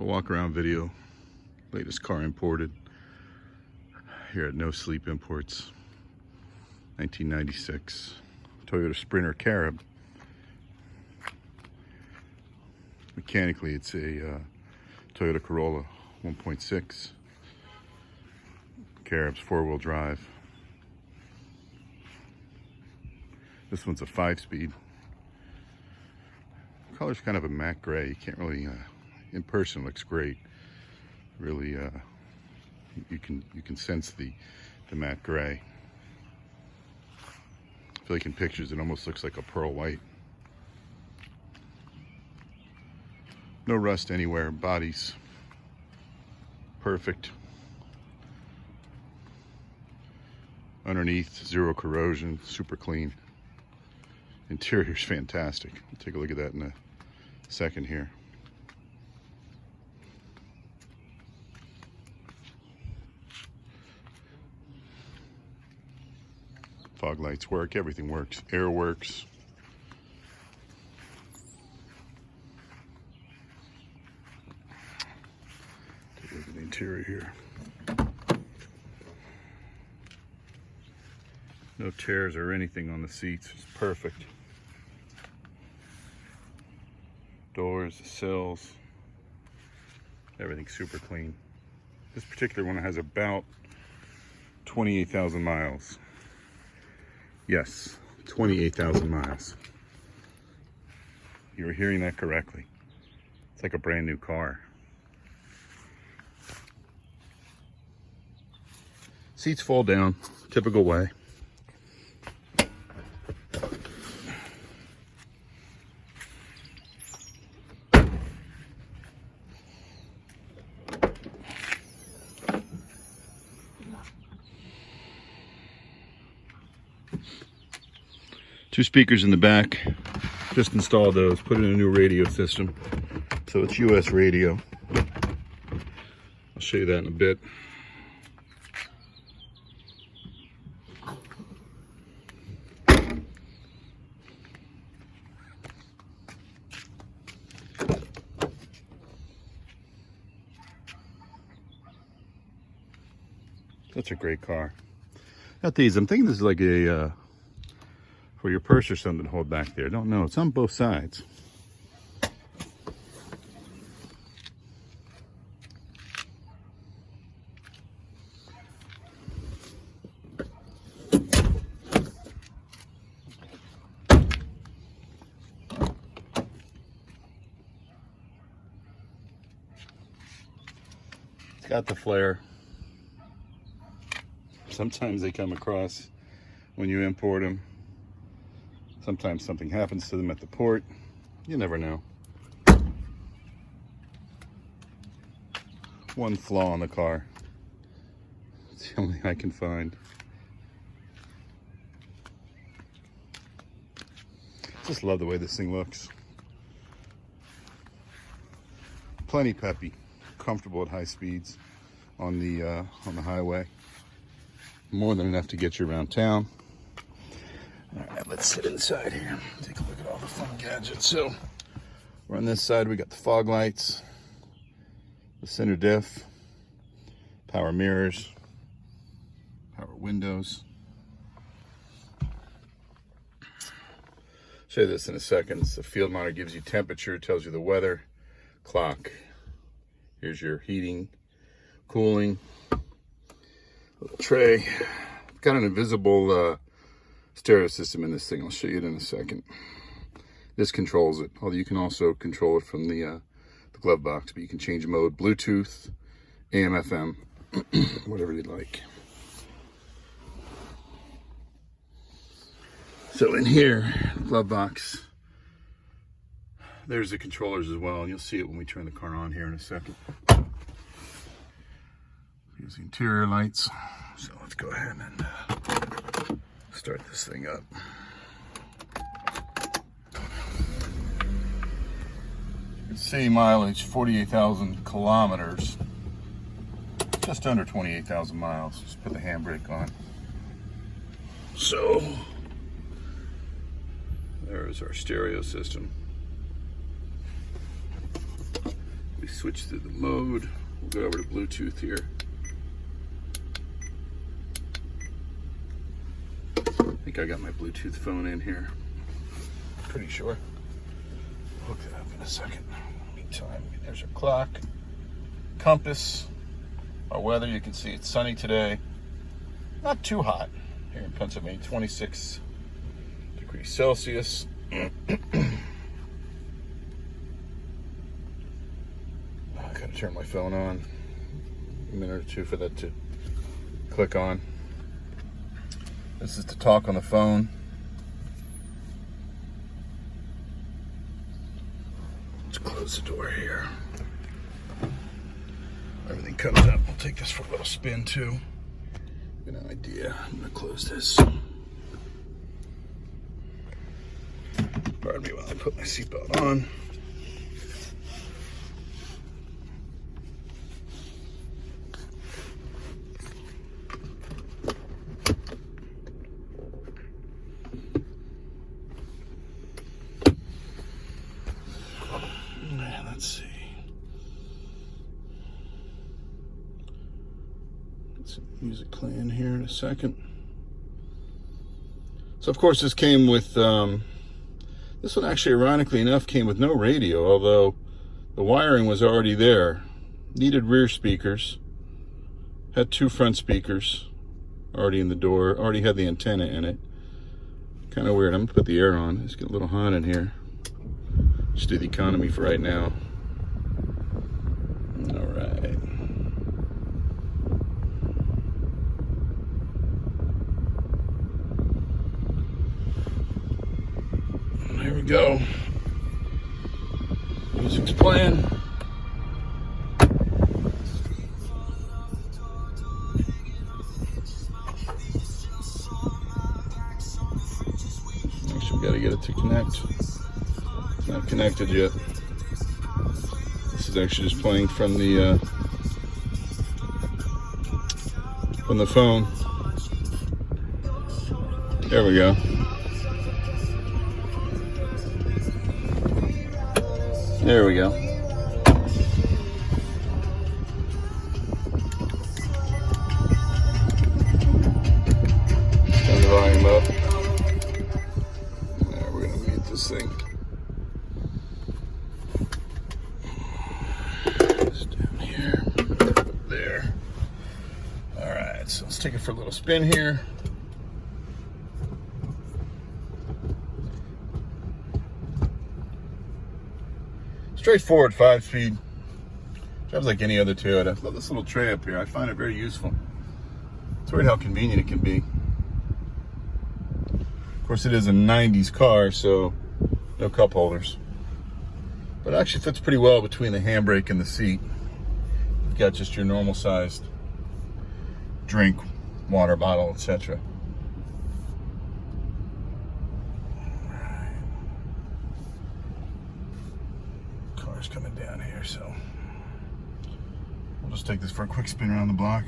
A walk around video. Latest car imported here at No Sleep Imports. 1996 Toyota Sprinter Carib. Mechanically, it's a Toyota Corolla 1.6. Carib's 4-wheel drive. This one's a 5-speed. Color's kind of a matte gray. You can't really, in person, looks great. Really, you can sense the matte gray. I feel like in pictures it almost looks like a pearl white. No rust anywhere. Body's perfect. Underneath, zero corrosion, super clean. Interior's fantastic. We'll take a look at that in a second here. Fog lights work, everything works. Air works. Take a look at the interior here. No tears or anything on the seats. It's perfect. Doors, the sills, everything's super clean. This particular one has about 28,000 miles. Yes, 28,000 miles. You were hearing that correctly. It's like a brand new car. Seats fold down, typical way. Two speakers in the back. Just installed those, put in a new radio system. So it's US radio. I'll show you that in a bit. Such a great car. Got these, I'm thinking this is like a for your purse or something to hold back there. Don't know. It's on both sides. It's got the flare. Sometimes they come across when you import them. Sometimes something happens to them at the port. You never know. One flaw on the car. It's the only I can find. Just love the way this thing looks. Plenty peppy, comfortable at high speeds on the highway. More than enough to get you around town. All right, let's sit inside here. Take a look at all the fun gadgets. So we're on this side. We got the fog lights, the center diff, power mirrors, power windows. Show you this in a second. The field monitor gives you temperature, tells you the weather. Clock. Here's your heating, cooling. Little tray. Got an invisible stereo system in this thing. I'll show you it in a second. This controls it, although you can also control it from the glove box, but you can change mode, Bluetooth, AM, FM, whatever you'd like. So in here, the glove box, there's the controllers as well, and you'll see it when we turn the car on here in a second. Here's the interior lights. So let's go ahead and start this thing up. City mileage, 48,000 kilometers. Just under 28,000 miles. Just put the handbrake on. So, there's our stereo system. We switch to the mode. We'll go over to Bluetooth here. I think I got my Bluetooth phone in here. Pretty sure. I'll hook that up in a second. Meantime, there's our clock, compass, our weather. You can see it's sunny today. Not too hot here in Pennsylvania, 26 degrees Celsius. I gotta turn my phone on. A minute or two for that to click on. This is to talk on the phone. Let's close the door here. Everything comes up. We'll take this for a little spin too. Get an idea. I'm gonna close this. Pardon me while I put my seatbelt on. Let's see. Get some music playing here in a second. So of course this came with, this one actually ironically enough came with no radio, although the wiring was already there. Needed rear speakers. Had 2 front speakers already in the door. Already had the antenna in it. Kind of weird. I'm gonna put the air on. It's getting a little hot in here. Just do the economy for right now. All right. There we go. Music's playing. Actually, we gotta get it to connect. It's not connected yet. This is actually just playing from the phone. There we go. There we go. Turn the volume up. There, we're gonna mute this thing. It's down here. There. All right, so let's take it for a little spin here. Straightforward 5-speed. Drives like any other Toyota. I love this little tray up here. I find it very useful. It's weird how convenient it can be. Of course, it is a 90s car, so no cup holders. But it actually fits pretty well between the handbrake and the seat. You've got just your normal sized drink, water bottle, etc. Car's coming down here, so we'll just take this for a quick spin around the block.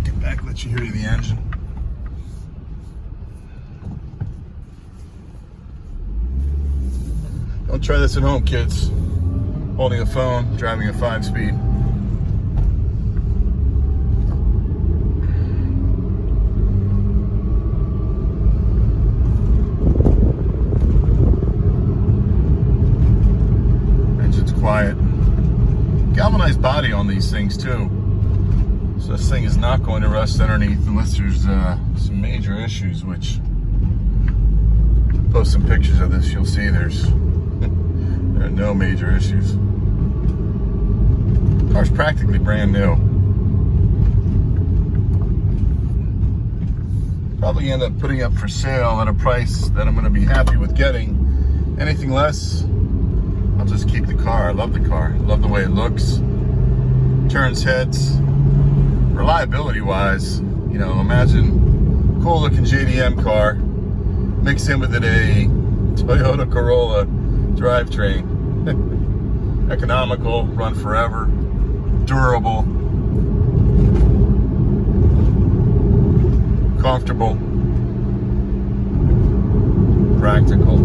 Get back, let you hear the engine. Don't try this at home, kids. Holding a phone, driving a 5-speed. Engine's quiet. Galvanized body on these things too. So this thing is not going to rust underneath unless there's some major issues, which post some pictures of this, you'll see there are no major issues. Car's practically brand new. Probably end up putting up for sale at a price that I'm going to be happy with getting. Anything less, I'll just keep the car. I love the car. I love the way it looks. Turns heads. Reliability wise, you know, imagine cool looking JDM car, mix in with it a Toyota Corolla drivetrain. Economical, run forever, durable, comfortable, practical.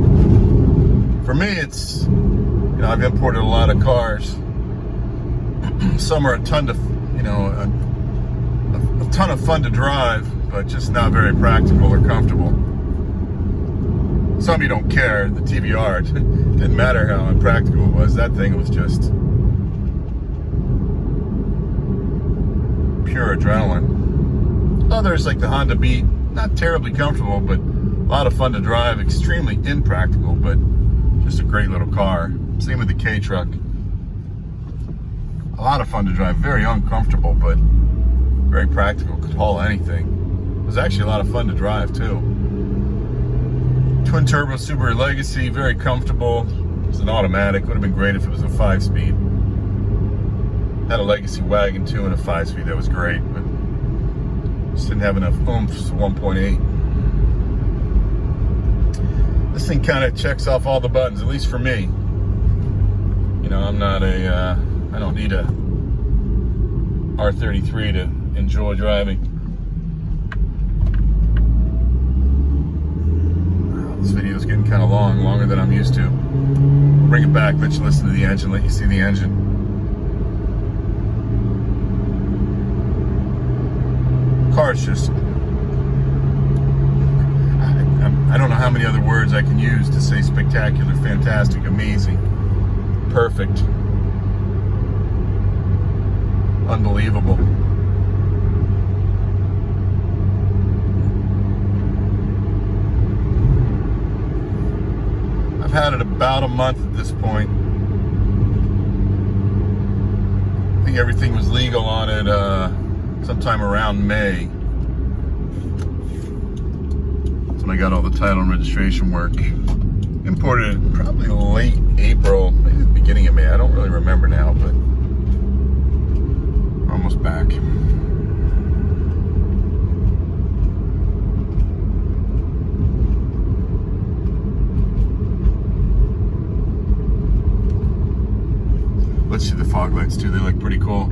For me, it's, you know, I've imported a lot of cars. Some are a ton of, you know, a ton of fun to drive, but just not very practical or comfortable. Some you don't care. The TVR, it didn't matter how impractical it was. That thing was just pure adrenaline. Others, like the Honda Beat, not terribly comfortable, but a lot of fun to drive. Extremely impractical, but just a great little car. Same with the K-Truck. A lot of fun to drive. Very uncomfortable, but very practical. Could haul anything. It was actually a lot of fun to drive, too. Twin turbo Subaru Legacy, very comfortable. It was an automatic. Would have been great if it was a 5-speed. Had a Legacy wagon too and a 5-speed. That was great, but just didn't have enough oomph. It's 1.8. This thing kind of checks off all the buttons, at least for me. You know, I'm not a, I don't need a R33 to enjoy driving. This video is getting kind of long, longer than I'm used to. Bring it back, let you listen to the engine, let you see the engine. Car's just, I don't know how many other words I can use to say spectacular, fantastic, amazing, perfect, unbelievable. I've had it about a month at this point. I think everything was legal on it sometime around May. That's when I got all the title and registration work. Imported it probably late April, maybe the beginning of May. I don't really remember now, but almost back. Let's see the fog lights too. They look pretty cool.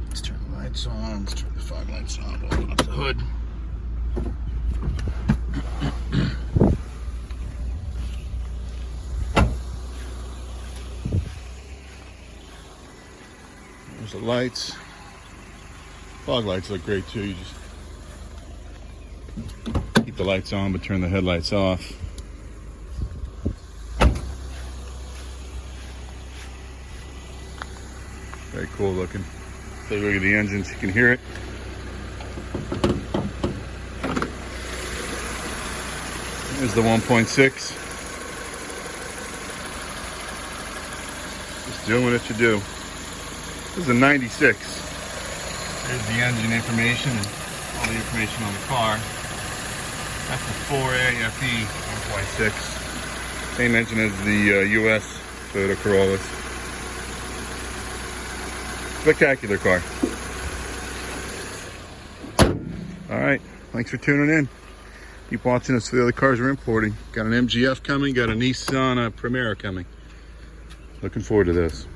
Let's turn the lights on. Let's turn the fog lights on. We'll open up the hood. There's the lights. Fog lights look great too. You just keep the lights on but turn the headlights off. Very cool looking. Take a look at the engines, you can hear it. There's the 1.6. Just doing what you do. This is a 96. There's the engine information and all the information on the car. That's the 4A FE 1.6. Same engine as the US Toyota Corolla. Spectacular car. All right, thanks for tuning in. Keep watching us for the other cars we're importing. Got an MGF coming, got a Nissan Primera coming. Looking forward to this.